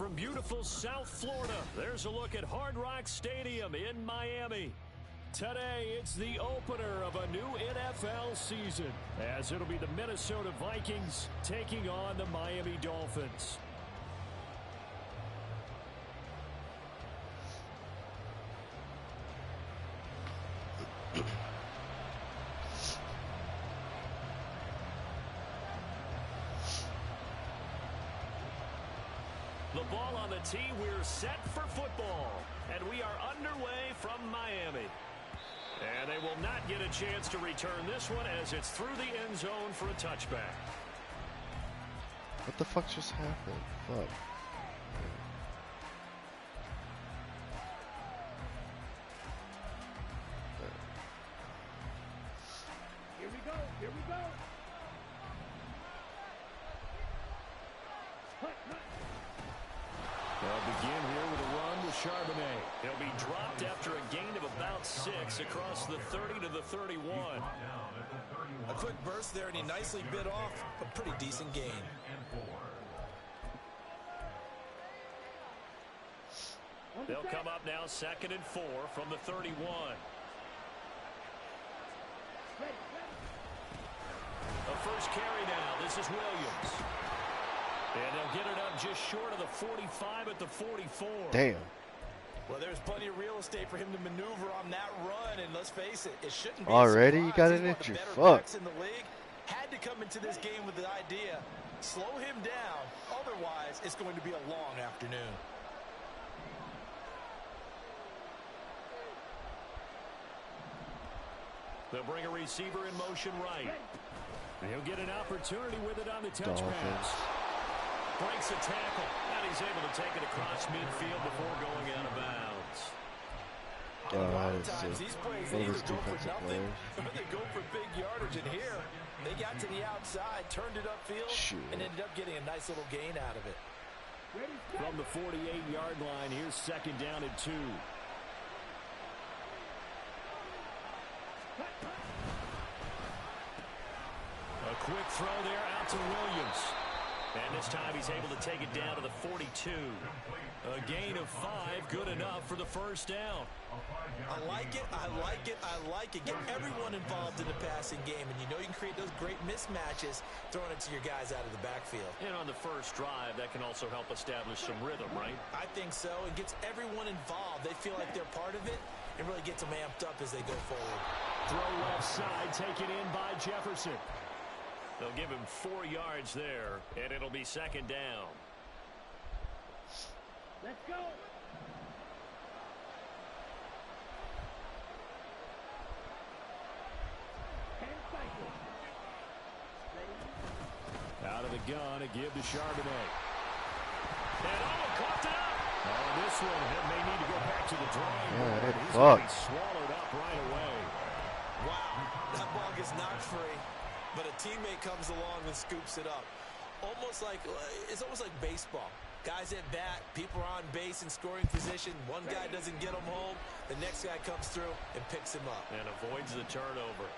from beautiful South Florida, there's a look at Hard Rock Stadium in Miami. Today, it's the opener of a new NFL season, as it'll be the Minnesota Vikings taking on the Miami Dolphins. The ball on the tee, we're set for football, and we are underway from Miami. And they will not get a chance to return this one as it's through the end zone for a touchback. What the fuck just happened? Fuck. Here we go, here we go. They'll begin here with a run with Charbonnet. He'll be dropped after a gain of about 6 across the 30 to the 31. A quick burst there, and he nicely bit off a pretty decent gain. They'll come up now 2nd and 4 from the 31. The first carry now. This is Williams. And they'll get it up just short of the 45 at the 44. Damn. Well, there's plenty of real estate for him to maneuver on that run, and let's face it, it shouldn't be already. You got an an injury. Fuck. In the league. Had to come into this game with the idea, slow him down. Otherwise, it's going to be a long afternoon. They'll bring a receiver in motion right. He'll get an opportunity with it on the touch pass. Breaks a tackle, and he's able to take it across midfield before going out of bounds. A lot of times these plays, they either go for nothing or they go for big yardage. And here, they got to the outside, turned it upfield, and ended up getting a nice little gain out of it. From the 48-yard line, here's 2nd down and 2. A quick throw there out to Williams. And this time he's able to take it down to the 42. A gain of 5, good enough for the first down. I like it, I like it, I like it. Get everyone involved in the passing game, and you know you can create those great mismatches throwing it to your guys out of the backfield. And on the first drive, that can also help establish some rhythm, right? I think so. It gets everyone involved. They feel like they're part of it and really gets them amped up as they go forward. Throw left side, taken in by Jefferson. They'll give him 4 yards there, and it'll be 2nd down. Let's go. Out of the gun, a give to Charbonnet. And coughed it up. Oh, this one may need to go back to the drawing board. He's going to be swallowed up right away. Wow, that ball gets knocked free. But a teammate comes along and scoops it up. It's almost like baseball. Guys at bat, people are on base in scoring position. One guy doesn't get him home. The next guy comes through and picks him up. And avoids the turnover.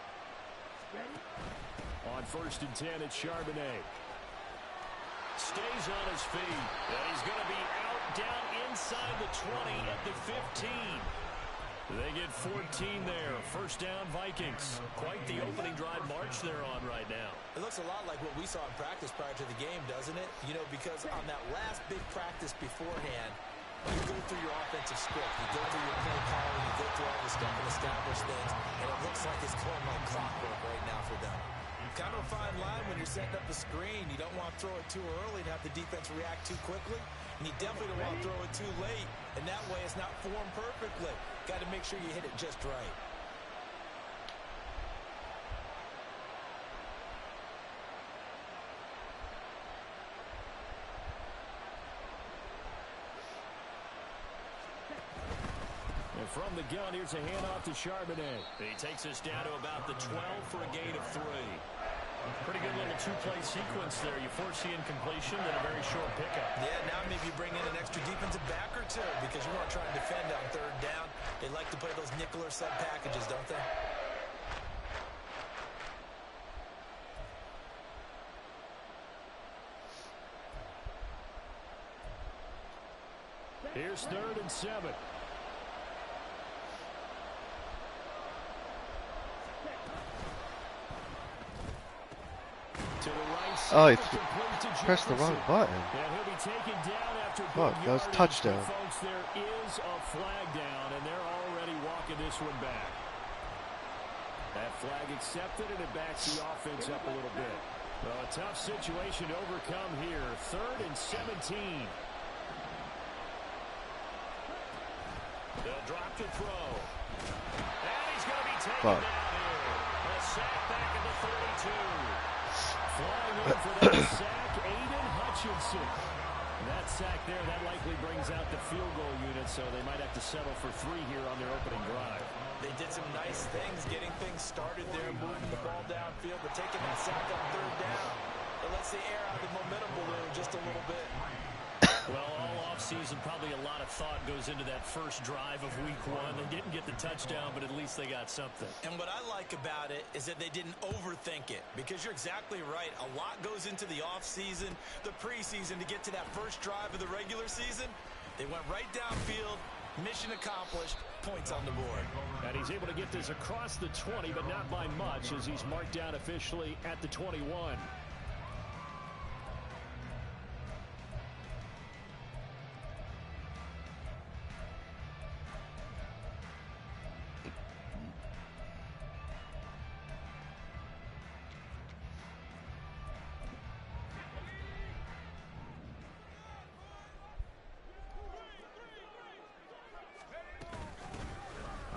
On 1st and 10, it's Charbonnet. Stays on his feet. And he's going to be out down inside the 20 at the 15. They get 14 there. First down, Vikings. Quite the opening drive march they're on right now. It looks a lot like what we saw in practice prior to the game, doesn't it? You know, because on that last big practice beforehand, you go through your offensive script. You go through your play calling. You go through all the stuff and establish things. And it looks like it's going like clockwork right now for them. Kind of a fine line when you're setting up a screen. You don't want to throw it too early and have the defense react too quickly. And you definitely don't want to throw it too late. And that way it's not formed perfectly. Got to make sure you hit it just right. And from the gun, here's a handoff to Charbonnet. He takes us down to about the 12 for a gain of 3. Pretty good little two-play sequence there. You force the incompletion, then a very short pickup. Yeah, now maybe you bring in an extra defensive back or two because you want to try and defend on 3rd down. They like to play those nickel or sub packages, don't they? Here's 3rd and 7. To the right side, Oh, he complete to pressed the wrong Jefferson. button. And he'll be taken down after Fuck, big that was yardage. touchdown. But folks, there is a flag down, and they're already walking this one back. That flag accepted, and it backs the offense up a little bit. Well, a tough situation to overcome here. 3rd and 17. They'll drop to throw. And he's going to be taken down here. A sack back at the 32. Flying in for that sack, Aiden Hutchinson. And that sack there, that likely brings out the field goal unit, so they might have to settle for 3 here on their opening drive. They did some nice things getting things started there, moving the ball downfield, but taking that sack on 3rd down. It lets the air out of the momentum balloon just a little bit. Well, all offseason, probably a lot of thought goes into that first drive of week 1. They didn't get the touchdown, but at least they got something. And what I like about it is that they didn't overthink it, because you're exactly right. A lot goes into the offseason, the preseason to get to that first drive of the regular season. They went right downfield, mission accomplished, points on the board. And he's able to get this across the 20, but not by much, as he's marked down officially at the 21.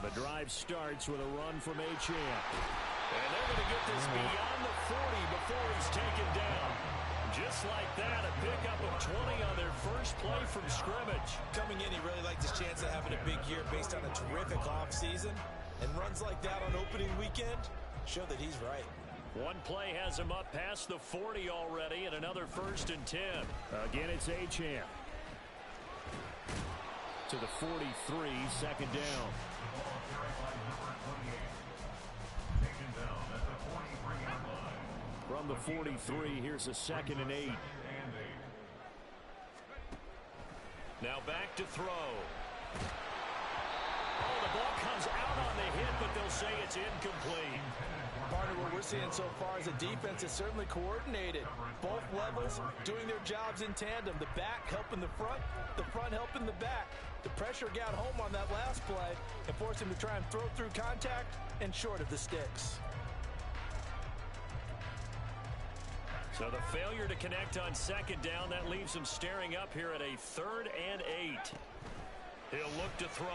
The drive starts with a run from Achane. And they're going to get this beyond the 40 before he's taken down. Just like that, a pickup of 20 on their first play from scrimmage. Coming in, he really liked his chance of having a big year based on a terrific offseason. And runs like that on opening weekend show that he's right. One play has him up past the 40 already, and another 1st and 10. Again, it's Achane. To the 43, 2nd down. From the 43, here's a 2nd and 8. Now back to throw. Oh, the ball comes out on the hit, but they'll say it's incomplete. Part of what we're seeing so far is a defense is certainly coordinated. Both levels doing their jobs in tandem. The back helping the front helping the back. The pressure got home on that last play and forced him to try and throw through contact and short of the sticks. So the failure to connect on 2nd down, that leaves him staring up here at a 3rd and 8. He'll look to throw.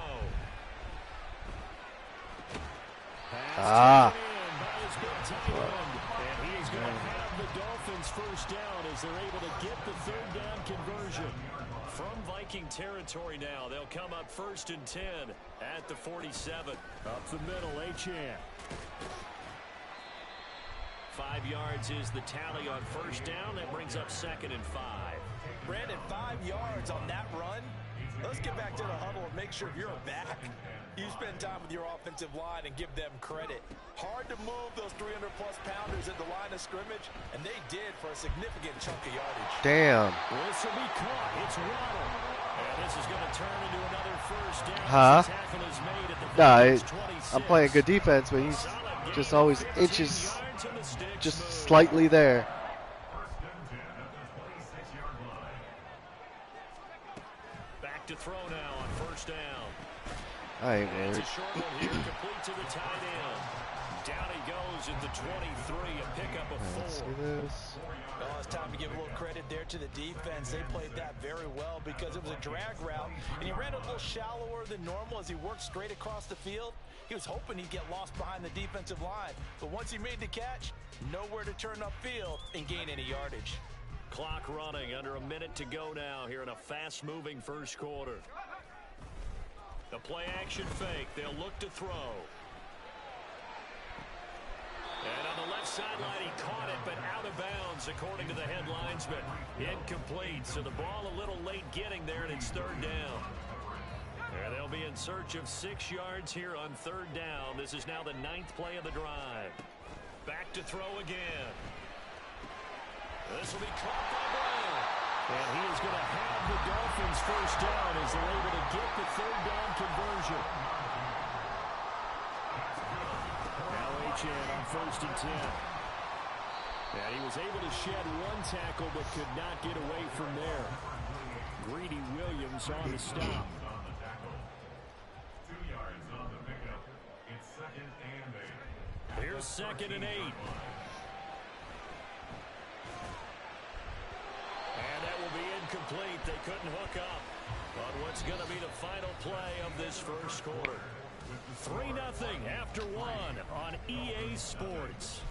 Pass in by his big tight end. And he's going to have the Dolphins first down as they're able to get the 3rd down conversion. From Viking territory now, they'll come up 1st and 10 at the 47. Up the middle, Achane. 5 yards is the tally on 1st down. That brings up 2nd and 5. Brandon, 5 yards on that run. Let's get back to the huddle and make sure if you're a back, you spend time with your offensive line and give them credit. Hard to move those 300-plus pounders at the line of scrimmage, and they did for a significant chunk of yardage. Damn. This will be caught. It's Waddle. And this is going to turn into another 1st down. Huh? Tackle is made at the Nah, 26. I'm playing good defense, but he's just always inches just slightly there. Back to throw now on 1st down. I ain't It's worried. a short one here, complete to the tight end. Down he goes at the 23, a pickup of 4. Let's see this. Well, it's time to give a little credit there to the defense. They played that very well because it was a drag route, and he ran a little shallower than normal as he worked straight across the field. He was hoping he'd get lost behind the defensive line, but once he made the catch, nowhere to turn upfield and gain any yardage. Clock running, under a minute to go now here in a fast-moving first quarter. The play-action fake. They'll look to throw. And on the left sideline, he caught it, but out of bounds, according to the head linesman. Incomplete, so the ball a little late getting there, and it's 3rd down. And they'll be in search of 6 yards here on 3rd down. This is now the 9th play of the drive. Back to throw again. This will be caught by Brown. And he is going to have the Dolphins first down as they're able to get the third down conversion. Now Achane on 1st and 10. And he was able to shed one tackle but could not get away from there. Greedy Williams on the stop. 2 yards on the pickup. It's 2nd and 8. Here's 2nd and 8. And that will be incomplete. They couldn't hook up on what's going to be the final play of this first quarter. 3-0 after 1 on EA Sports.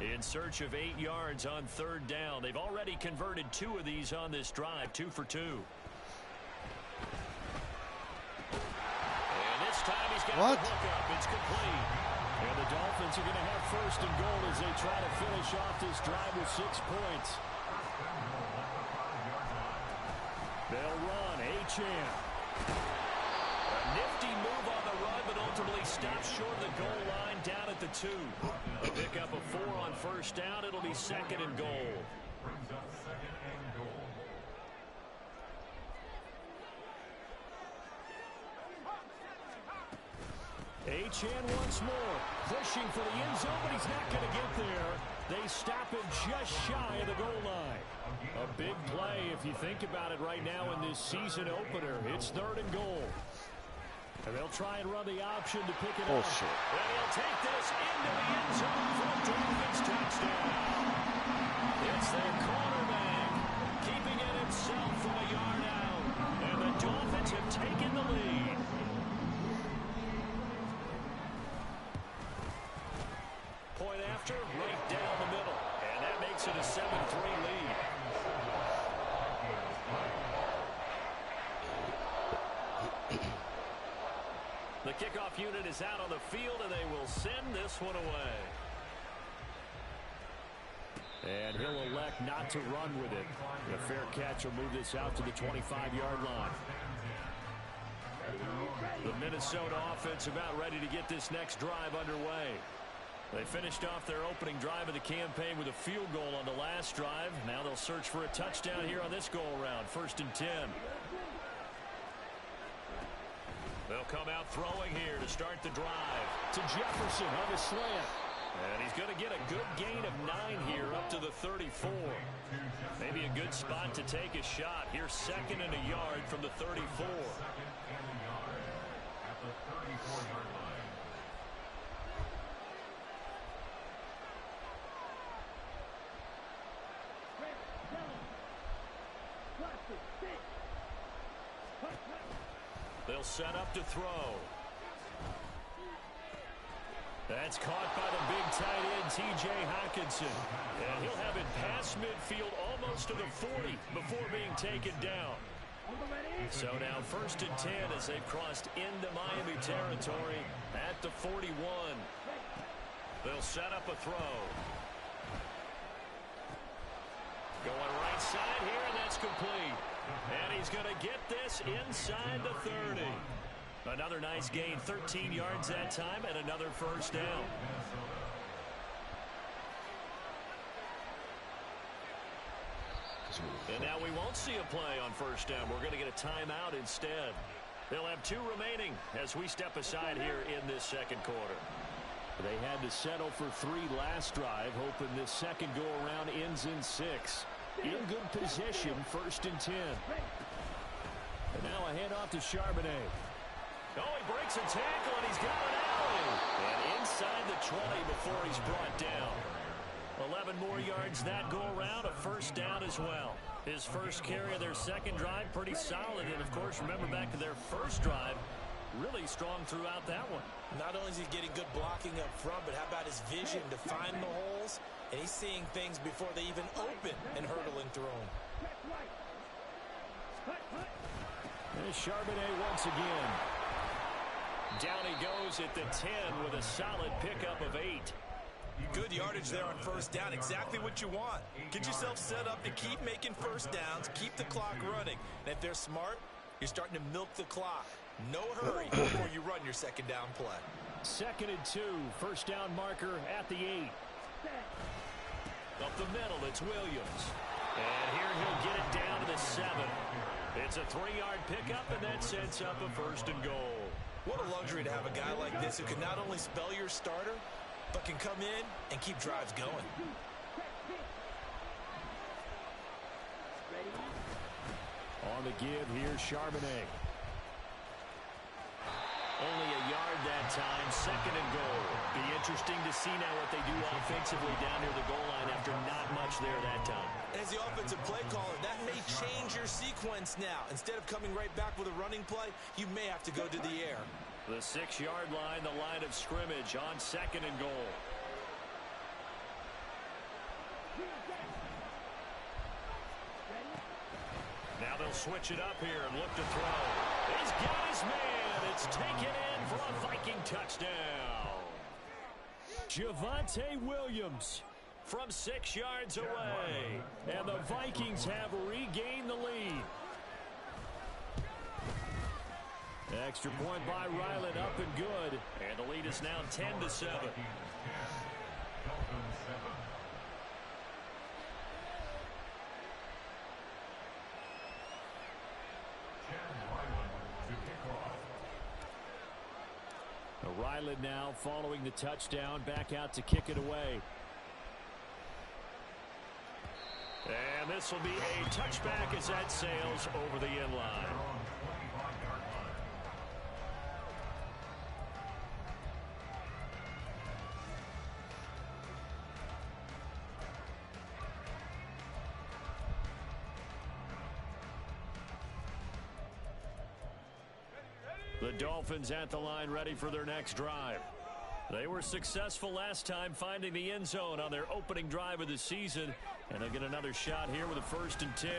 In search of 8 yards on 3rd down. They've already converted 2 of these on this drive, 2 for 2. And this time he's got the hook up. It's complete. And the Dolphins are going to have 1st and goal as they try to finish off this drive with 6 points. They'll run. Achane. A nifty move on the run, but ultimately stops short of the goal line down at the 2. A pick up a 4 on 1st down. It'll be 2nd and goal. Brings up 2nd and goal. Achane once more, pushing for the end zone, but he's not going to get there. They stop him just shy of the goal line. A big play if you think about it right now in this season opener. It's 3rd and goal. And they'll try and run the option to pick it up. Shit. And he'll take this into the end zone for a Dolphins touchdown. It's their cornerback, keeping it himself from a yard out. And the Dolphins have taken the lead. Point after, right down the middle. And that makes it a 7-3 lead. The kickoff unit is out on the field, and they will send this one away. And he'll elect not to run with it. A fair catch will move this out to the 25-yard line. The Minnesota offense about ready to get this next drive underway. They finished off their opening drive of the campaign with a field goal on the last drive. Now they'll search for a touchdown here on this go-around. 1st and 10. They'll come out throwing here to start the drive. To Jefferson on the slant. And he's going to get a good gain of 9 here up to the 34. Maybe a good spot to take a shot. Here's 2nd and a yard from the 34. At the 34-yard line. They'll set up to throw. That's caught by the big tight end, T.J. Hockenson. And he'll have it past midfield almost to the 40 before being taken down. So now 1st and 10 as they've crossed into Miami territory at the 41. They'll set up a throw. Going right side here, and that's complete. And he's going to get this inside the 30. Another nice gain, 13 yards that time, and another 1st down. And now we won't see a play on 1st down. We're going to get a timeout instead. They'll have 2 remaining as we step aside here in this 2nd quarter. They had to settle for 3 last drive, hoping this second go-around ends in 6. In good position, 1st and 10. And now a handoff to Charbonnet. Oh, he breaks a tackle, and he's got an alley. And inside the 20 before he's brought down. 11 more yards that go-around, a 1st down as well. His first carry of their 2nd drive, pretty solid. And, of course, remember back to their 1st drive, really strong throughout that one. Not only is he getting good blocking up front, but how about his vision to find the holes? And he's seeing things before they even open and hurdling through them. There's Charbonnet once again. Down he goes at the 10 with a solid pickup of 8. Good yardage there on 1st down. Exactly what you want. Get yourself set up to keep making 1st downs, keep the clock running. And if they're smart, you're starting to milk the clock. No hurry before you run your second down play. 2nd and 2, first down marker at the 8. Up the middle, it's Williams. And here he'll get it down to the 7. It's a 3-yard pickup, and that sets up a 1st and goal. What a luxury to have a guy like this who can not only spell your starter, but can come in and keep drives going. On the give, here's Charbonnet. Only a yard that time, 2nd and goal. Be interesting to see now what they do offensively down near the goal line after not much there that time. As the offensive play caller, that may change your sequence now. Instead of coming right back with a running play, you may have to go to the air. The 6-yard line, the line of scrimmage on 2nd and goal. Now they'll switch it up here and look to throw. He's got his man. It's taken in for a Viking touchdown. Javonte Williams from 6 yards away. And the Vikings have regained the lead. Extra point by Ryland, up and good. And the lead is now 10-7. Ryland now following the touchdown, back out to kick it away. And this will be a touchback as that sails over the end line. The Dolphins at the line, ready for their next drive. They were successful last time finding the end zone on their opening drive of the season, and they'll get another shot here with a 1st and 10.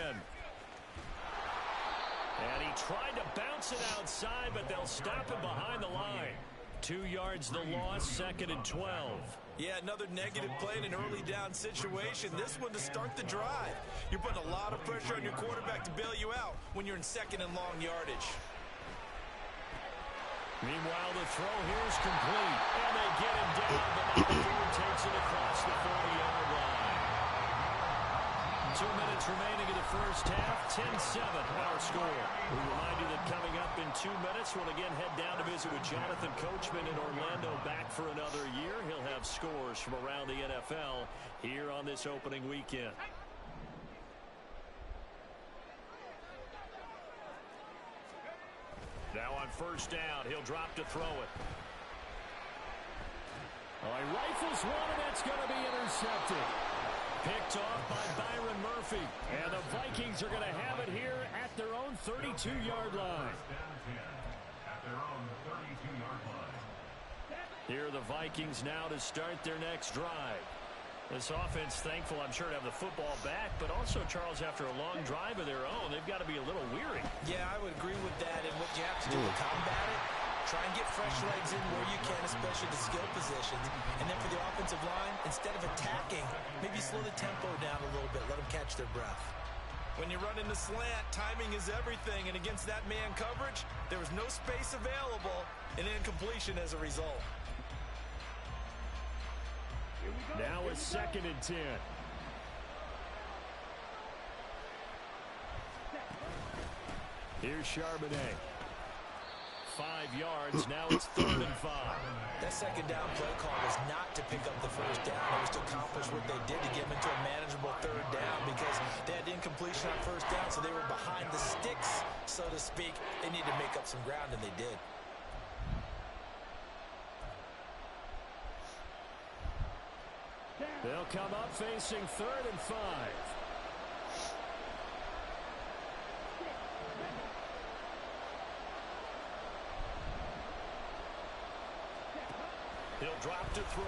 And he tried to bounce it outside, but they'll stop him behind the line. 2 yards the loss, 2nd and 12. Yeah, another negative play in an early down situation. This one to start the drive. You're putting a lot of pressure on your quarterback to bail you out when you're in 2nd and long yardage. Meanwhile, the throw here is complete. And they get him down, but now Ford takes it across the 40-yard line. 2 minutes remaining in the first half. 10-7 our score. We remind you that coming up in 2 minutes, we'll again head down to visit with Jonathan Coachman in Orlando, back for another year. He'll have scores from around the NFL here on this opening weekend. Now on 1st down, he'll drop to throw it. Oh, he rifles one, and that's going to be intercepted. Picked off by Byron Murphy. And the Vikings are going to have it here at their own 32-yard line. Here are the Vikings now to start their next drive. This offense, thankful, I'm sure, to have the football back, but also, Charles, after a long drive of their own, they've got to be a little weary. Yeah, I would agree with that, and what you have to do to combat it, try and get fresh legs in where you can, especially the skill positions. And then for the offensive line, instead of attacking, maybe slow the tempo down a little bit, let them catch their breath. When you run in the slant, timing is everything, and against that man coverage, there was no space available, and incompletion as a result. Now it's 2nd and 10. Here's Charbonnet. 5 yards. Now it's 3rd and 5. That second down play call was not to pick up the first down. It was to accomplish what they did to get them into a manageable 3rd down because they had incompletion on 1st down, so they were behind the sticks, so to speak. They needed to make up some ground, and they did. They'll come up facing 3rd and 5. He'll drop to throw.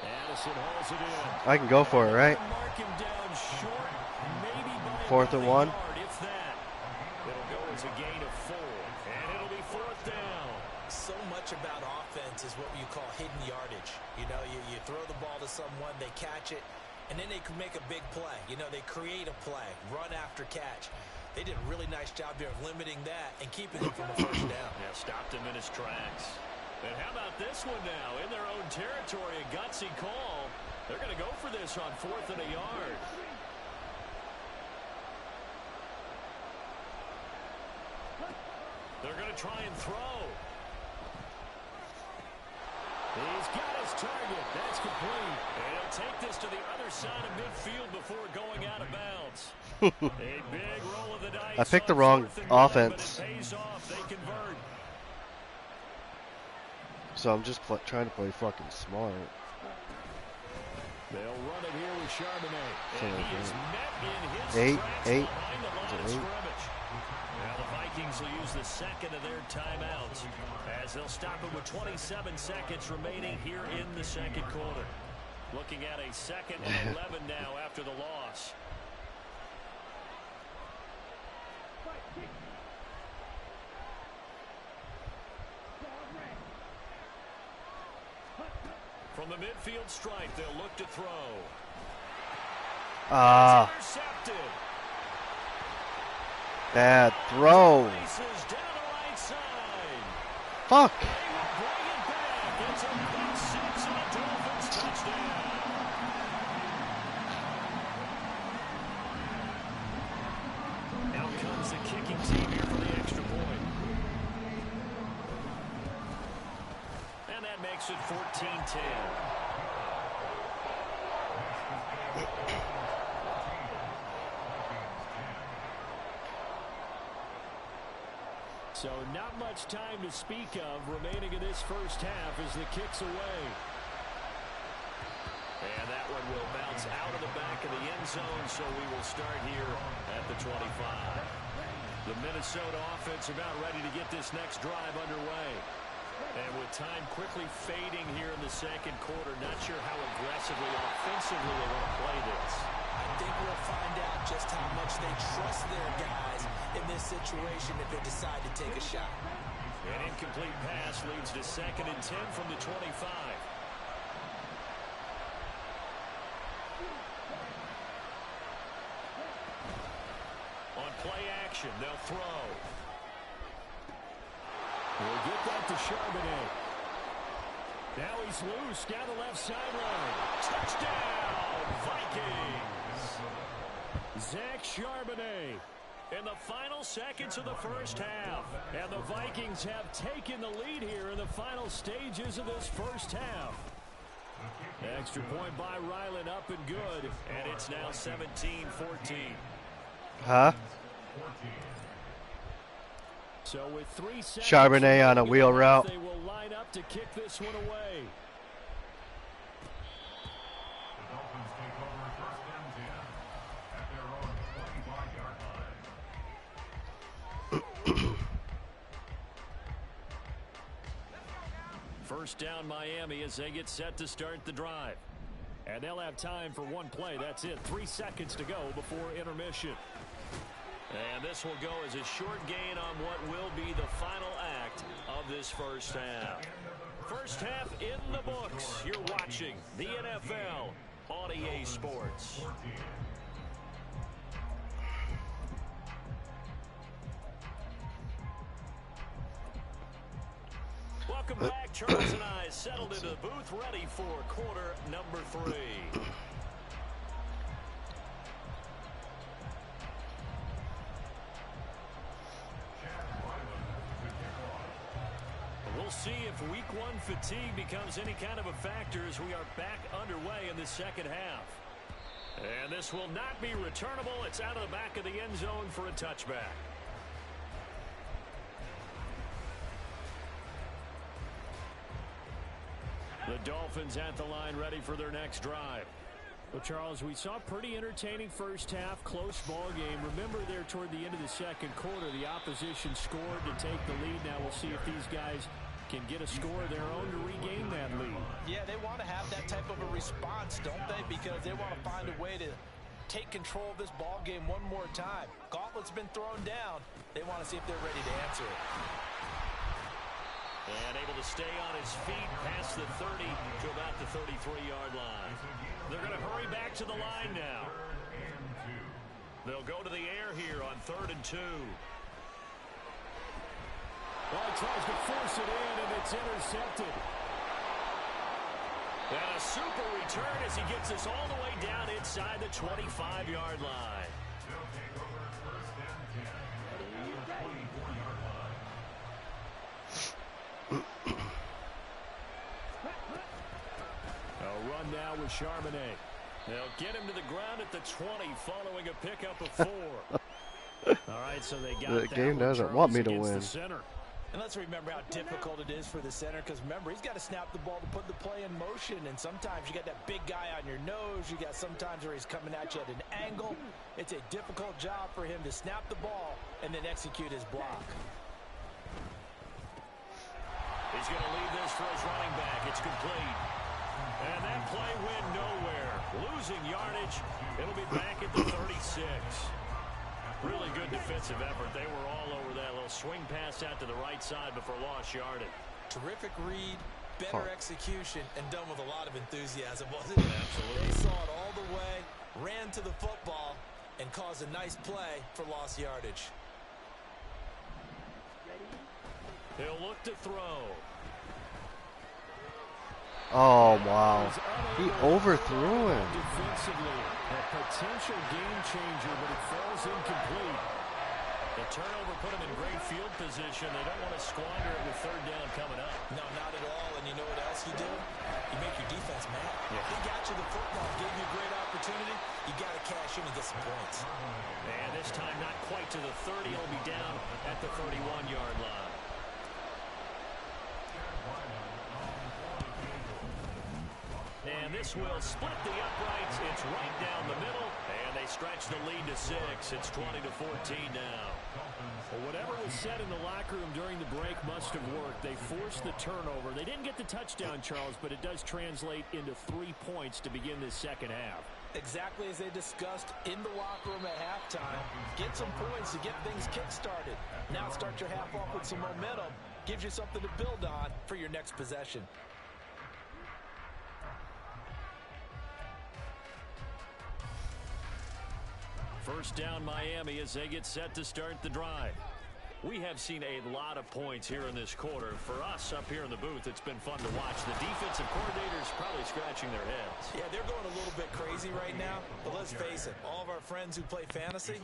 Addison hauls it in. I can go for it, right? Mark him down short, maybe by 4th and 1. yard, if that. It'll go as a gain of 4, and it'll be 4th down. So much about offense is what you call hidden yardage. You know, you throw the ball to someone, they catch it, and then they can make a big play. You know, they create a play, run after catch. They did a really nice job there of limiting that and keeping him from a first down. Yeah, stopped him in his tracks. And how about this one now? In their own territory, a gutsy call. They're going to go for this on 4th and a yard. They're going to try and throw. He's got his target. That's complete. And he'll take this to the other side of midfield before going out of bounds. A big roll of the dice. I picked the wrong offense. But it pays off. They convert. So I'm just trying to play fucking smart. They'll run it here with Charbonnet. And he is met in his tracks eight. behind the line of scrimmage. Now the Vikings will use the second of their timeouts as they'll stop it with 27 seconds remaining here in the second quarter. Looking at a 2nd and 11 now after the loss. From the midfield stripe, they'll look to throw. Intercepted. Bad throw. Down the right side. Fuck. They will bring it back. It's a pick six and a Dolphins touchdown. Out comes the kicking team here for the extra point. And that makes it 14-10. So not much time to speak of remaining in this first half as the kick's away. And that one will bounce out of the back of the end zone, so we will start here at the 25. The Minnesota offense about ready to get this next drive underway. And with time quickly fading here in the second quarter, not sure how aggressively, offensively they want to play this. I think we'll find out just how much they trust their guys in this situation if they decide to take a shot. An incomplete pass leads to 2nd and 10 from the 25. On play action, they'll throw. We'll get that to Charbonnet. Now he's loose down the left sideline. Touchdown, Vikings! Zach Charbonnet in the final seconds of the first half. And the Vikings have taken the lead here in the final stages of this first half. Extra point by Ryland up and good. And it's now 17-14. Huh? So with 3 seconds, Charbonnet on a wheel route. They will line up to kick this one away. The Dolphins take over 1st and 10 at their own 25-yard line. First down Miami as they get set to start the drive. And they'll have time for one play. That's it. 3 seconds to go before intermission. And this will go as a short gain on what will be the final act of this first half. First half in the books. You're watching the NFL on EA Sports. Welcome back. Charles and I settled into the booth ready for quarter number 3. We'll see if week 1 fatigue becomes any kind of a factor as we are back underway in the second half. And this will not be returnable. It's out of the back of the end zone for a touchback. The Dolphins at the line ready for their next drive. Well, Charles, we saw a pretty entertaining first half, close ball game. Remember there toward the end of the second quarter, the opposition scored to take the lead. Now we'll see if these guys can get a score of their own to regain that lead. Yeah, they want to have that type of a response, don't they? Because they want to find a way to take control of this ball game one more time. Gauntlet's been thrown down. They want to see if they're ready to answer it. And able to stay on his feet past the 30 to about the 33-yard line. They're going to hurry back to the line now. They'll go to the air here on 3rd and 2. Well, he tries to force it in, and it's intercepted. And a super return as he gets us all the way down inside the 25-yard line. A run now with Charbonnet. They'll get him to the ground at the 20 following a pickup of 4. All right, so they got The game doesn't want me to win. And let's remember how difficult it is for the center, because remember, he's got to snap the ball to put the play in motion, and sometimes you got that big guy on your nose. You got sometimes where he's coming at you at an angle. It's a difficult job for him to snap the ball and then execute his block. He's going to leave this for his running back. It's complete. And that play went nowhere. Losing yardage. It'll be back at the 36. Really good defensive effort. They were all over that little swing pass out to the right side before lost yardage. Terrific read, better execution, and done with a lot of enthusiasm, wasn't it? Absolutely. They saw it all the way, ran to the football, and caused a nice play for lost yardage. He'll look to throw. Oh, wow. He overthrew him. Defensively, a potential game changer, but it falls incomplete. The turnover put him in great field position. They don't want to squander it with 3rd down coming up. No, not at all. And you know what else you do? You make your defense mad. Yeah. He got you the football, gave you a great opportunity. You got to cash in and get some points. And this time not quite to the 30. He'll be down at the 31-yard line. And this will split the uprights. It's right down the middle. And they stretch the lead to 6. It's 20-14 now. Well, whatever was said in the locker room during the break must have worked. They forced the turnover. They didn't get the touchdown, Charles, but it does translate into 3 points to begin this second half. Exactly as they discussed in the locker room at halftime. Get some points to get things kick-started. Now start your half off with some momentum. Gives you something to build on for your next possession. First down Miami as they get set to start the drive. We have seen a lot of points here in this quarter. For us up here in the booth, it's been fun to watch. The defensive coordinators probably scratching their heads. Yeah, they're going a little bit crazy right now. But let's face it, all of our friends who play fantasy,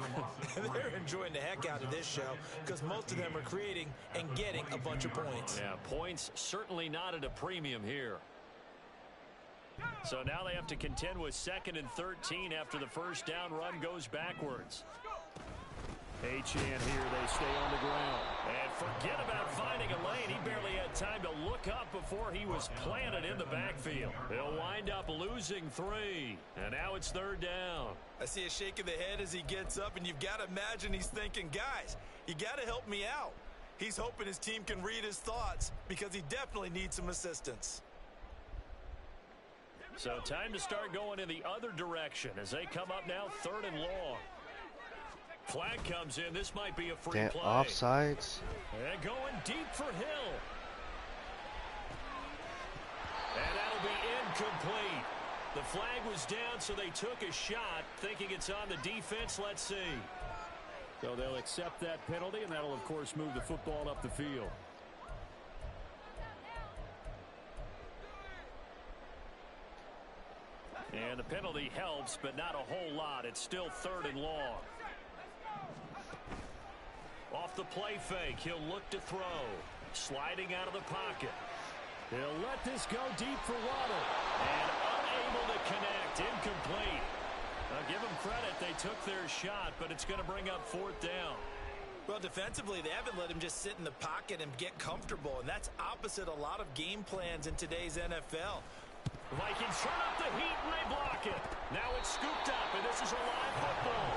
they're enjoying the heck out of this show because most of them are creating and getting a bunch of points. Yeah, points certainly not at a premium here. So now they have to contend with 2nd and 13 after the first down run goes backwards. H-N here, they stay on the ground. And forget about finding a lane. He barely had time to look up before he was planted in the backfield. He'll wind up losing 3. And now it's 3rd down. I see a shake of the head as he gets up, and you've got to imagine he's thinking, guys, you got to help me out. He's hoping his team can read his thoughts because he definitely needs some assistance. So time to start going in the other direction as they come up now 3rd and long. Flag comes in. This might be a free play. Offsides. And going deep for Hill. And that'll be incomplete. The flag was down, so they took a shot, thinking it's on the defense. Let's see. So they'll accept that penalty, and that'll, of course, move the football up the field. And the penalty helps, but not a whole lot. It's still 3rd and long. Off the play fake, he'll look to throw. Sliding out of the pocket. He'll let this go deep for Waddle. And unable to connect. Incomplete. Now give them credit. They took their shot, but it's going to bring up 4th down. Well, defensively, they haven't let him just sit in the pocket and get comfortable, and that's opposite a lot of game plans in today's NFL. The Vikings turn up the heat, and they block it. Now it's scooped up, and this is a live football.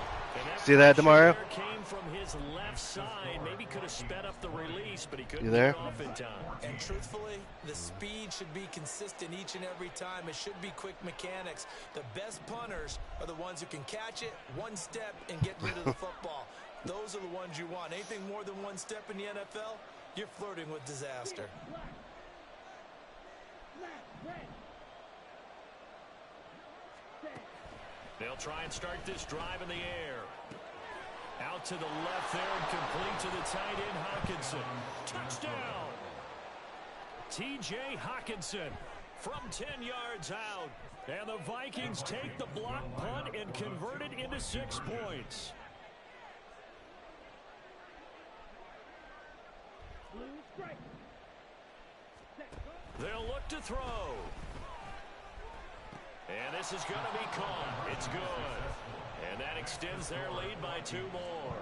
See that, Demario? Came from his left side. Maybe could have sped up the release, but he couldn't You there? get off in time. And truthfully, the speed should be consistent each and every time. It should be quick mechanics. The best punters are the ones who can catch it, one step, and get rid of the football. Those are the ones you want. Anything more than one step in the NFL, you're flirting with disaster. They'll try and start this drive in the air. Out to the left there and complete to the tight end, Hawkinson. Touchdown! T.J. Hawkinson from 10 yards out. And the Vikings take the block punt and convert it into 6 points. They'll look to throw. And this is going to be caught. It's good. And that extends their lead by 2 more.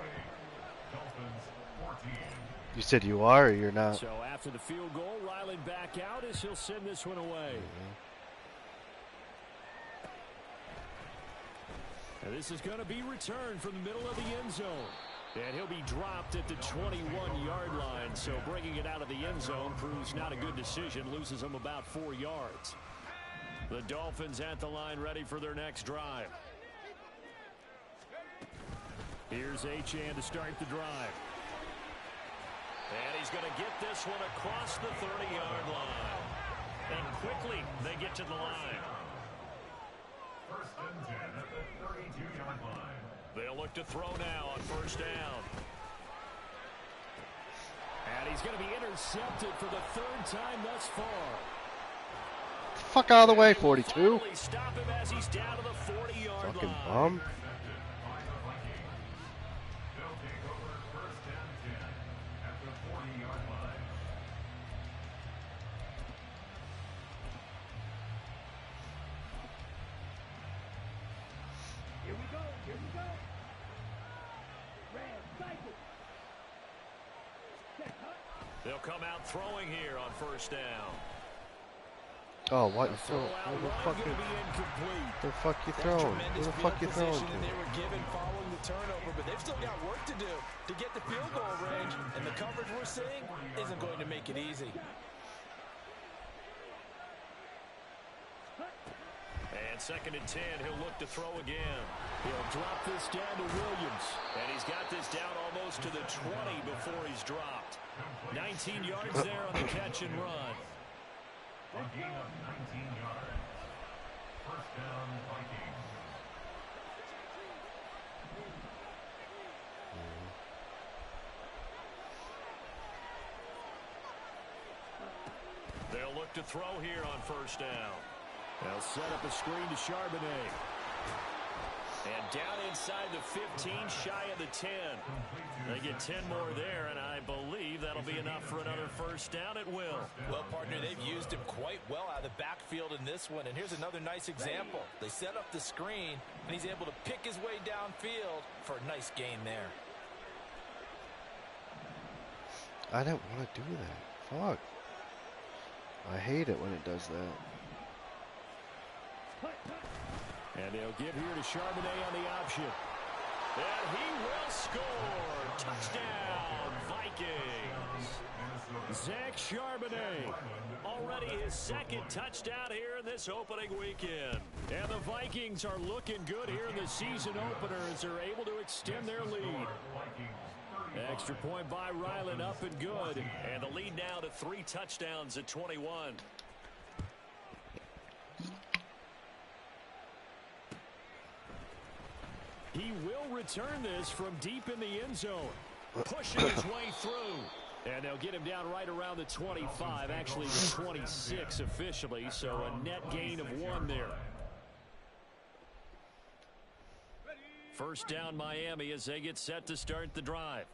You said you are or you're not? So after the field goal, Ryland back out as he'll send this one away. And this is going to be returned from the middle of the end zone. And he'll be dropped at the 21-yard line. So bringing it out of the end zone proves not a good decision. Loses them about 4 yards. The Dolphins at the line ready for their next drive. Here's Achane to start the drive. And he's going to get this one across the 30-yard line. And quickly they get to the line. First and 10 at the 32-yard line. They'll look to throw now on first down. And he's going to be intercepted for the 3rd time thus far. Fuck out of the way, 42. Stop him as he's down to the 40-yard Fucking line. bum. They'll take over first and 10 at the 40-yard line. Here we go. Red, cycle. They'll come out throwing here on first down. Oh, what? Who the fuck Going to be incomplete. the fuck you throwing? Who the fuck you throwing And they to? were given following the turnover, but they've still got work to do to get the field goal range, and the coverage we're seeing isn't going to make it easy. And 2nd and 10, he'll look to throw again. He'll drop this down to Williams. And he's got this down almost to the 20 before he's dropped. 19 yards there on the catch and run. A gain of 19 yards. First down, Vikings. They'll look to throw here on first down. They'll set up a screen to Charbonnet. And down inside the 15, shy of the 10. They get 10 more there, and I believe that'll be enough for another first down at will. Well, partner, they've used him quite well out of the backfield in this one. And here's another nice example. They set up the screen, and he's able to pick his way downfield for a nice gain there. I don't want to do that. Fuck. I hate it when it does that. And they'll give here to Charbonnet on the option. And he will score. Touchdown, Vikings. Zach Charbonnet. Already his 2nd touchdown here in this opening weekend. And the Vikings are looking good here in the season opener as they're able to extend their lead. Extra point by Ryland, up and good. And the lead now to 3 touchdowns at 21. He will return this from deep in the end zone. Pushing his way through. And they'll get him down right around the 25, actually the 26 officially, so a net gain of 1 there. First down Miami as they get set to start the drive.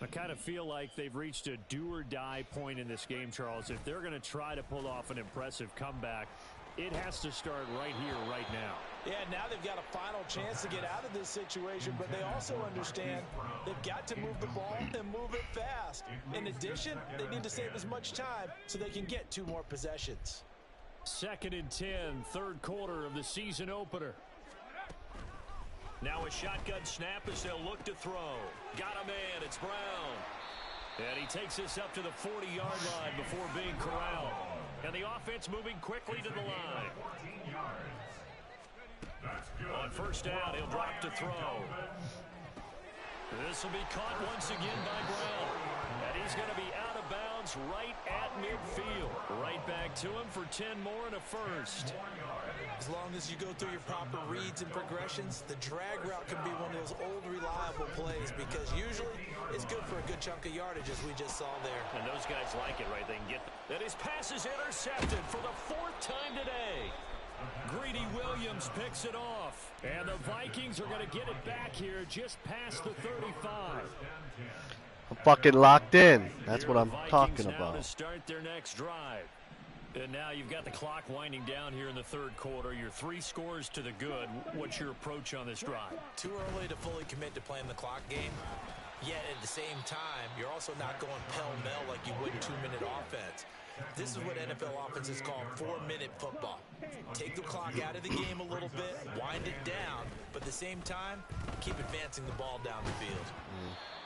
I kind of feel like they've reached a do-or-die point in this game, Charles. If they're going to try to pull off an impressive comeback, it has to start right here, right now. Yeah, now they've got a final chance to get out of this situation, but they also understand they've got to move the ball and move it fast. In addition, they need to save as much time so they can get 2 more possessions. 2nd and 10, 3rd quarter of the season opener. Now a shotgun snap as they'll look to throw. Got a man, it's Brown. And he takes this up to the 40-yard line before being corralled. And the offense moving quickly to the line. On first down, he'll drop to throw. This will be caught once again by Brown. And he's going to be out of bounds right at midfield. Right back to him for 10 more and a first. As long as you go through your proper reads and progressions, the drag route can be one of those old reliable plays because usually it's good for a good chunk of yardage as we just saw there. And those guys like it, right? They can get that. His pass is intercepted for the 4th time today. Greedy Williams picks it off. And the Vikings are going to get it back here just past the 35. I'm fucking locked in. That's what I'm talking now about. To start their next drive. And now you've got the clock winding down here in the 3rd quarter. You're 3 scores to the good. What's your approach on this drive? Too early to fully commit to playing the clock game. Yet at the same time, you're also not going pell-mell like you would 2-minute offense. This is what NFL offenses call 4-minute football. Take the clock out of the game a little bit, wind it down, but at the same time, keep advancing the ball down the field.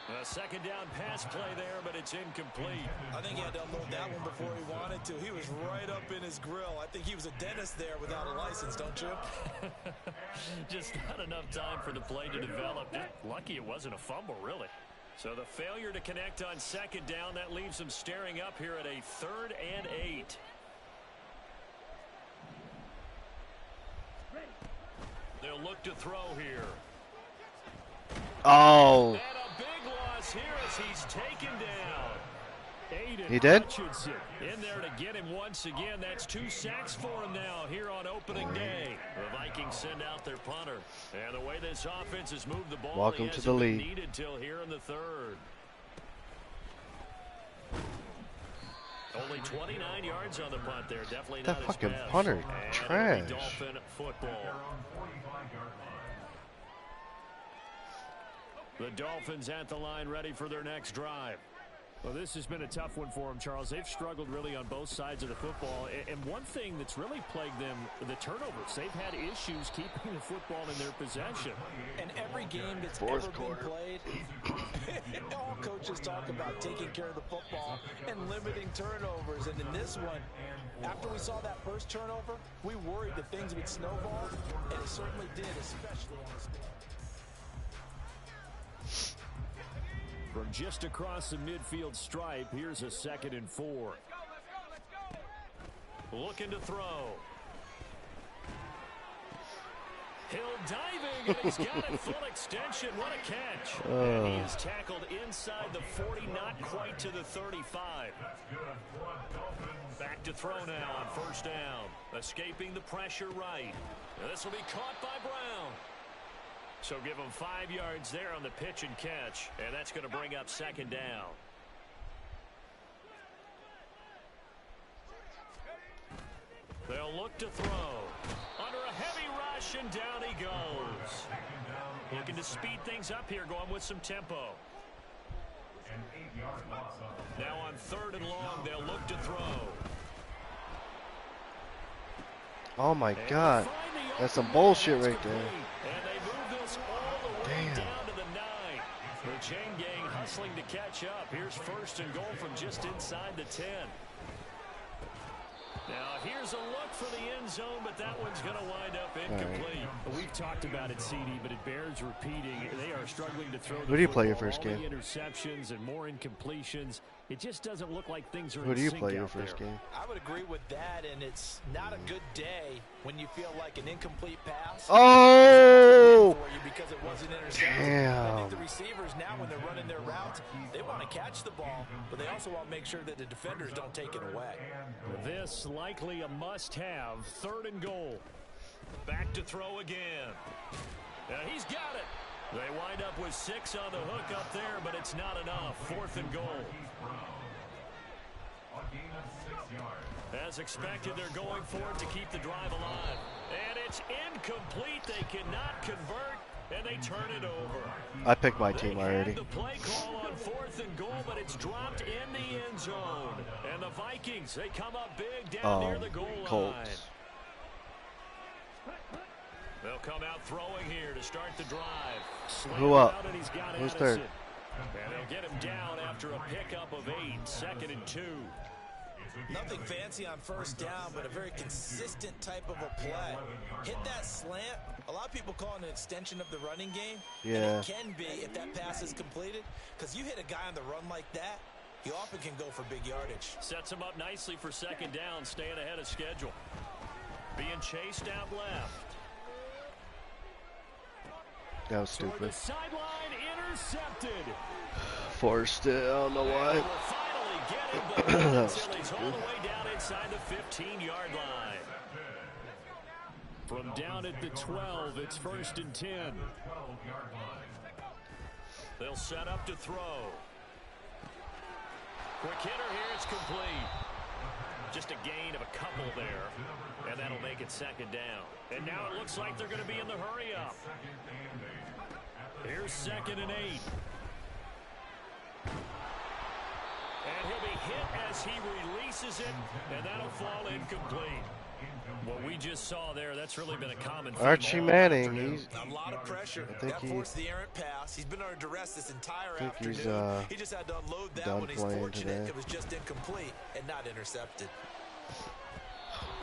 A 2nd down pass play there, but it's incomplete. I think he had to unload that one before he wanted to. He was right up in his grill. I think he was a dentist there without a license, don't you? Just not enough time for the play to develop. Lucky it wasn't a fumble, really. So the failure to connect on 2nd down, that leaves them staring up here at a 3rd and 8. They'll look to throw here. Oh. And a big loss here as he's taken down. Aiden He did? Hutchinson in there to get him once again. That's 2 sacks for him now here on opening day. The Vikings send out their punter. And the way this offense has moved the ball, Welcome to the league. Needed till here in the 3rd. Only 29 yards on the punt there. Definitely That not fucking his best. punter, And trash. Dolphin football. The Dolphins at the line, ready for their next drive. Well, this has been a tough one for them, Charles. They've struggled really on both sides of the football. And one thing that's really plagued them, the turnovers. They've had issues keeping the football in their possession. And every game that's Fourth ever quarter. been played, all coaches talk about taking care of the football and limiting turnovers. And in this one, after we saw that first turnover, we worried that things would snowball, and it certainly did, especially on this. From just across the midfield stripe, here's a 2nd and 4. Looking to throw. Hill diving, and he's got it full extension. What a catch. And he is tackled inside the 40, not quite to the 35. Back to throw now on 1st down. Escaping the pressure right. And this will be caught by Brown. So give them 5 yards there on the pitch and catch. And that's going to bring up 2nd down. They'll look to throw. Under a heavy rush, and down he goes. Looking to speed things up here, going with some tempo. Now on 3rd and long, they'll look to throw. Oh my God. That's some bullshit right there. And they move this all the way down to the 9. The chain gang hustling to catch up. Here's 1st and goal from just inside the 10. Now here's a look for the end zone, but that one's going to wind up incomplete. Right. We've talked about it, CD, but it bears repeating. They are struggling to throw. Who do you play your first game? Interceptions and more incompletions. It just doesn't look like things are. Who do you play your first game? I would agree with that, and it's not a good day when you feel like an incomplete pass. Oh! For you because it wasn't intercepted. Damn. I think the receivers now, when they're running their routes, they want to catch the ball, but they also want to make sure that the defenders don't take it away. This likely a must-have. 3rd and goal. Back to throw again. He's got it. They wind up with 6 on the hook up there, but it's not enough. 4th and goal. As expected, they're going for it to keep the drive alive. And it's incomplete. They cannot convert, and they turn it over. I picked my team already. The play call on 4th and goal, but it's dropped in the end zone. And the Vikings, they come up big down near the goal line. They'll come out throwing here to start the drive. Who up? Who's 3rd? And they'll get him down after a pickup of 8. 2nd and 2. Nothing fancy on 1st down, but a very consistent type of a play. Hit that slant. A lot of people call it an extension of the running game. Yeah. And it can be if that pass is completed. Because you hit a guy on the run like that, He often can go for big yardage. Sets him up nicely for second down, staying ahead of schedule. Being chased out left. That was stupid. The sideline intercepted. Forced it. I don't know why. We'll finally get him, but That was until he's all stupid. the way down inside the 15-yard line. From down at the 12, it's 1st and 10. They'll set up to throw. Quick hitter here, it's complete. Just a gain of a couple there, and that'll make it second down. And now it looks like they're going to be in the hurry up. Here's 2nd and 8. And he'll be hit as he releases it, and that'll fall incomplete. What we just saw there, that's really been a common theme. Archie Manning, he's A lot of pressure. That forced the errant pass. He's been under duress this entire afternoon. He just had to unload that when he's fortunate. Today. It was just incomplete and not intercepted.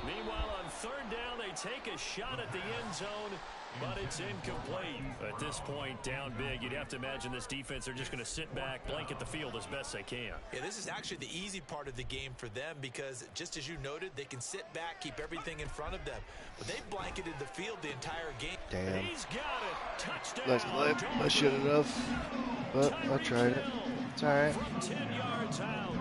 Meanwhile, on 3rd down, they take a shot at the end zone, but it's incomplete. At this point, down big, you'd have to imagine this defense, they're just going to sit back, blanket the field as best they can. Yeah, this is actually the easy part of the game for them because, just as you noted, they can sit back, keep everything in front of them. But they blanketed the field the entire game. damn. He's got it. Touchdown. Nice play. I should have. But I tried it. It's all right. From 10 yards out.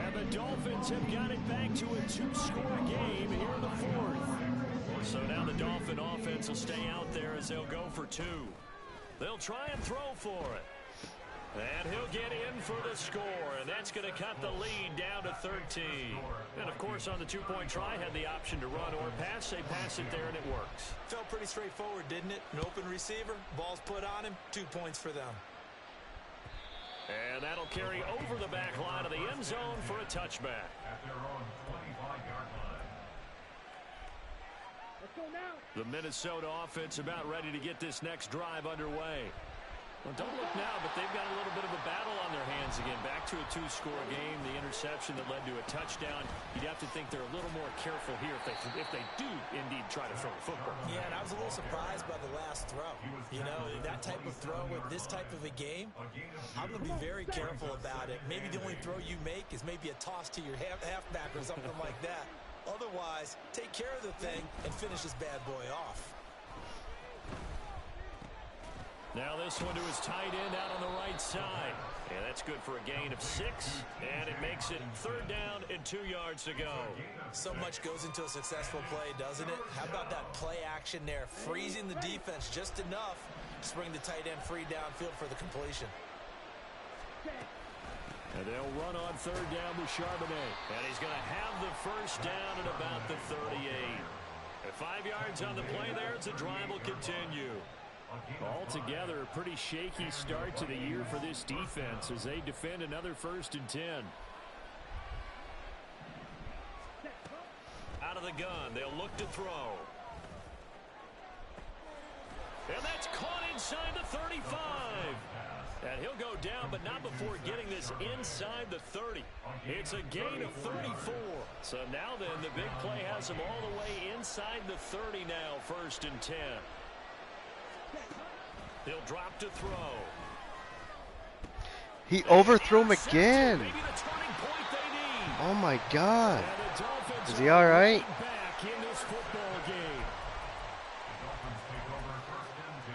And the Dolphins have got it back to a 2-score game here in the 4th. So now the Dolphin offense will stay out there as they'll go for 2. They'll try and throw for it. And he'll get in for the score, and that's going to cut the lead down to 13. And, of course, on the 2-point try, had the option to run or pass. They pass it there, and it works. Felt pretty straightforward, didn't it? An open receiver, ball's put on him, 2 points for them. And that'll carry over the back line of the end zone for a touchback. At their own 25-yard line. The Minnesota offense about ready to get this next drive underway. Well, don't look now, but they've got a little bit of a battle on their hands again. Back to a 2-score game. The interception that led to a touchdown. You'd have to think they're a little more careful here if they do indeed try to throw the football. Yeah, and I was a little surprised by the last throw. You know, that type of throw with this type of a game, I'm going to be very careful about it. Maybe the only throw you make is maybe a toss to your halfback or something like that. Otherwise, take care of the thing and finish this bad boy off. Now this one to his tight end out on the right side. And that's good for a gain of 6. And it makes it 3rd down and 2 yards to go. So much goes into a successful play, doesn't it? How about that play action there? Freezing the defense just enough to bring the tight end free downfield for the completion. And they'll run on 3rd down with Charbonnet. And he's going to have the first down at about the 38. At 5 yards on the play there, the drive will continue. Altogether, a pretty shaky start to the year for this defense as they defend another 1st and 10. Out of the gun, they'll look to throw. And that's caught inside the 35. And he'll go down, but not before getting this inside the 30. It's a gain of 34. So now then, the big play has him all the way inside the 30 now, 1st and 10. He'll drop to throw. He overthrew him again. Maybe the turning point they need. Oh my God. And the Dolphins Is he all right? back in this football game. The Dolphins take over 1st and 10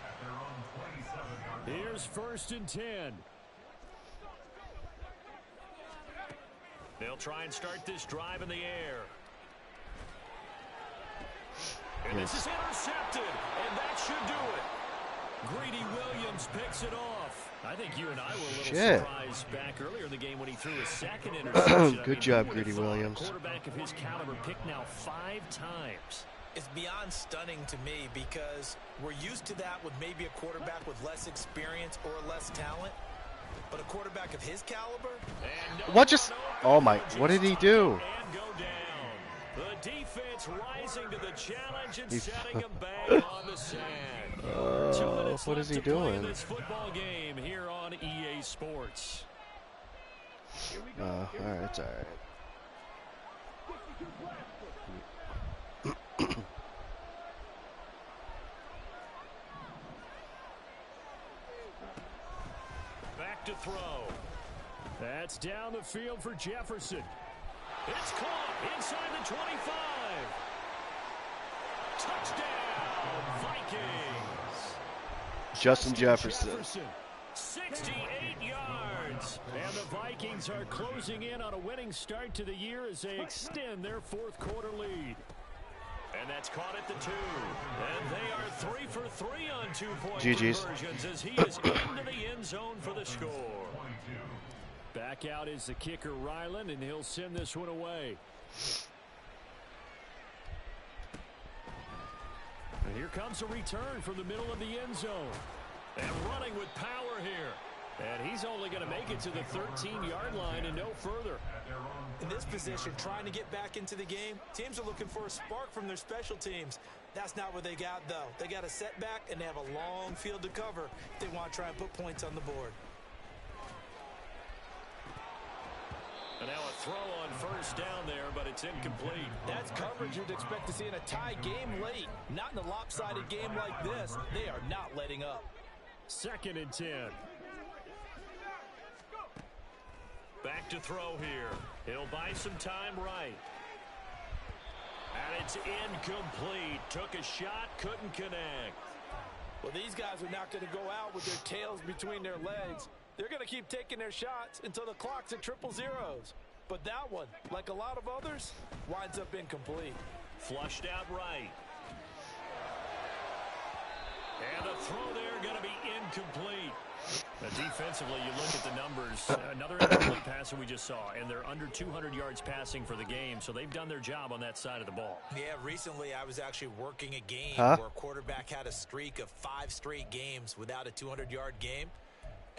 at their own 27-yard line. Here's 1st and 10. They'll try and start this drive in the air. And this is intercepted, and that should do it. Greedy Williams picks it off. I think you and I were a little surprised back earlier in the game when he threw his 2nd interception. Good job, Greedy Williams. A quarterback of his caliber picked now 5 times. It's beyond stunning to me because we're used to that with maybe a quarterback with less experience or less talent. But a quarterback of his caliber? What just... Oh my... What did he do? And go down. The defense rising to the challenge and setting him back on the sand. What is he doing? This football game here on EA Sports. All right, it's all right. Back to throw. That's down the field for Jefferson. It's caught inside the 25. Touchdown, Vikings. Justin Jefferson. 68 yards. And the Vikings are closing in on a winning start to the year as they extend their fourth quarter lead. And that's caught at the 2. And they are 3 for 3 on 2-point conversions as he is into the end zone for the score. Back out is the kicker, Ryland, and he'll send this one away. And here comes a return from the middle of the end zone. And running with power here. And he's only going to make it to the 13-yard line and no further. In this position, trying to get back into the game, teams are looking for a spark from their special teams. That's not what they got, though. They got a setback, and they have a long field to cover if they want to try and put points on the board. And now a throw on first down there, but it's incomplete. That's coverage you'd expect to see in a tie game late. Not in a lopsided game like this. They are not letting up. 2nd and 10. Back to throw here. He'll buy some time right. And it's incomplete. Took a shot, couldn't connect. Well, these guys are not going to go out with their tails between their legs. They're going to keep taking their shots until the clock's at 000. But that one, like a lot of others, winds up incomplete. Flushed out right. And the throw there going to be incomplete. Now defensively, you look at the numbers. Another incomplete passer we just saw, and they're under 200 yards passing for the game, so they've done their job on that side of the ball. Yeah, recently I was actually working a game where a quarterback had a streak of 5 straight games without a 200-yard game.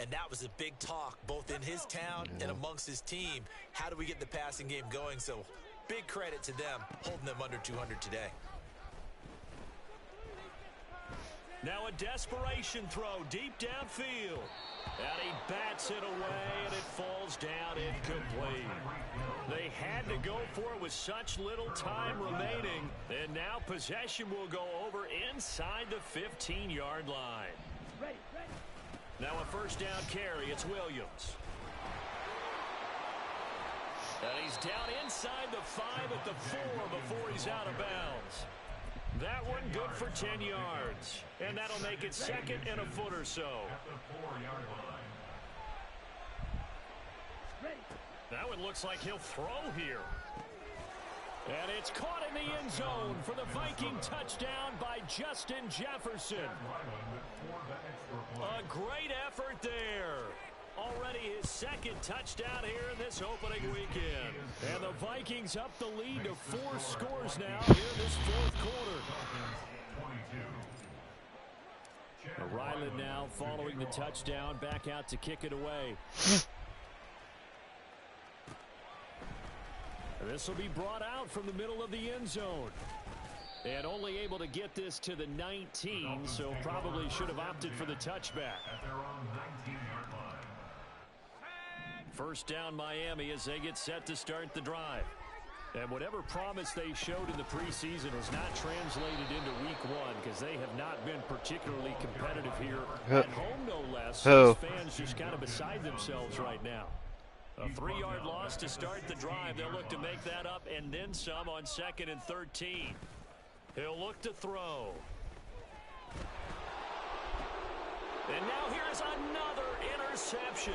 And that was a big talk, both in his town and amongst his team. How do we get the passing game going? So big credit to them, holding them under 200 today. Now a desperation throw deep downfield. And he bats it away, and it falls down incomplete. They had to go for it with such little time remaining. And now possession will go over inside the 15-yard line. Now a first down carry. It's Williams. And he's down inside the 5 at the 4 before he's out of bounds. That one good for 10 yards. And that'll make it 2nd and a foot or so. That one looks like he'll throw here. And it's caught in the end zone for the Viking touchdown by Justin Jefferson. A great effort there. Already his 2nd touchdown here in this opening weekend. And the Vikings up the lead to 4 scores now here in this 4th quarter. Ryland now following the touchdown, back out to kick it away. This will be brought out from the middle of the end zone. And only able to get this to the 19, so probably should have opted for the touchback. First down Miami as they get set to start the drive. And whatever promise they showed in the preseason has not translated into week 1 because they have not been particularly competitive here at home, no less. These fans just kind of beside themselves right now. A 3-yard loss to start the drive. They'll look to make that up and then some on 2nd and 13. He'll look to throw. And now here's another interception.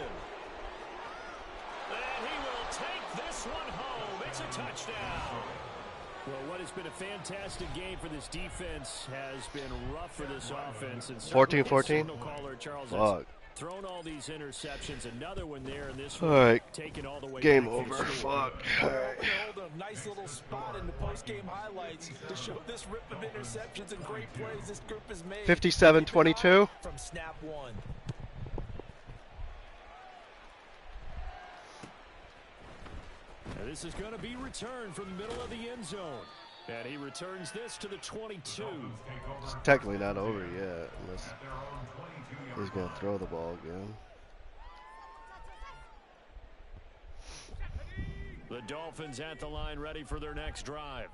And he will take this one home. It's a touchdown. Well, what has been a fantastic game for this defense has been rough for this offense. 14-14? Fuck. Thrown all these interceptions, another one there, and this one taken all the way. Game over. Fuck. Hold a nice little spot in the post-game highlights to show this rip of interceptions and great plays this group has made. 57-22 from snap 1. Now this is going to be returned from the middle of the end zone. And he returns this to the 22. It's technically not over yet, unless he's going to throw the ball again. The Dolphins at the line ready for their next drive.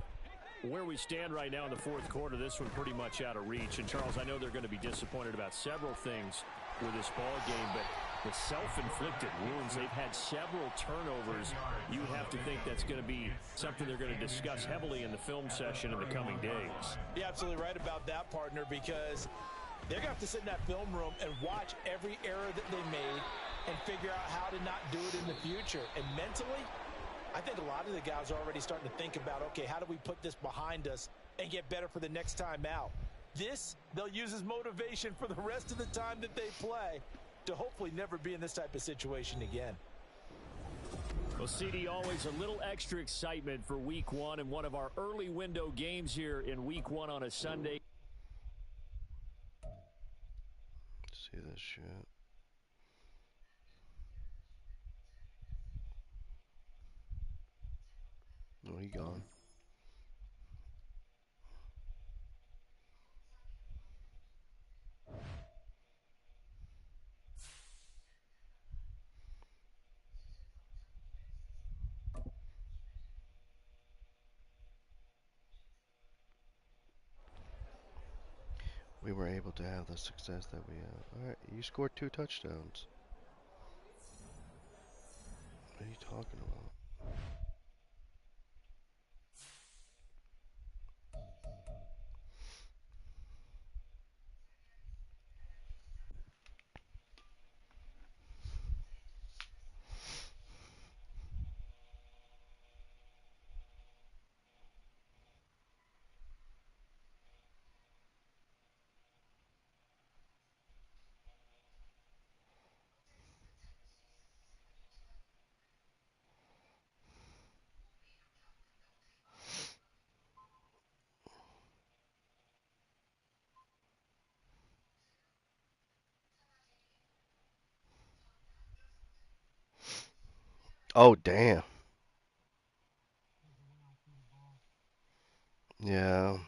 Where we stand right now in the 4th quarter, this one pretty much out of reach. And Charles, I know they're going to be disappointed about several things with this ball game, but the self-inflicted wounds. They've had several turnovers. You would have to think that's going to be something they're going to discuss heavily in the film session in the coming days. You're absolutely right about that, partner, because they're going to have to sit in that film room and watch every error that they made and figure out how to not do it in the future. And mentally, I think a lot of the guys are already starting to think about, okay, how do we put this behind us and get better for the next time out? This, they'll use as motivation for the rest of the time that they play to hopefully never be in this type of situation again. Well, CD, always a little extra excitement for Week 1 and one of our early window games here in Week 1 on a Sunday. See this shit. Oh, he gone. We were able to have the success that we have. Alright, you scored 2 touchdowns. What are you talking about? Oh, damn. Yeah.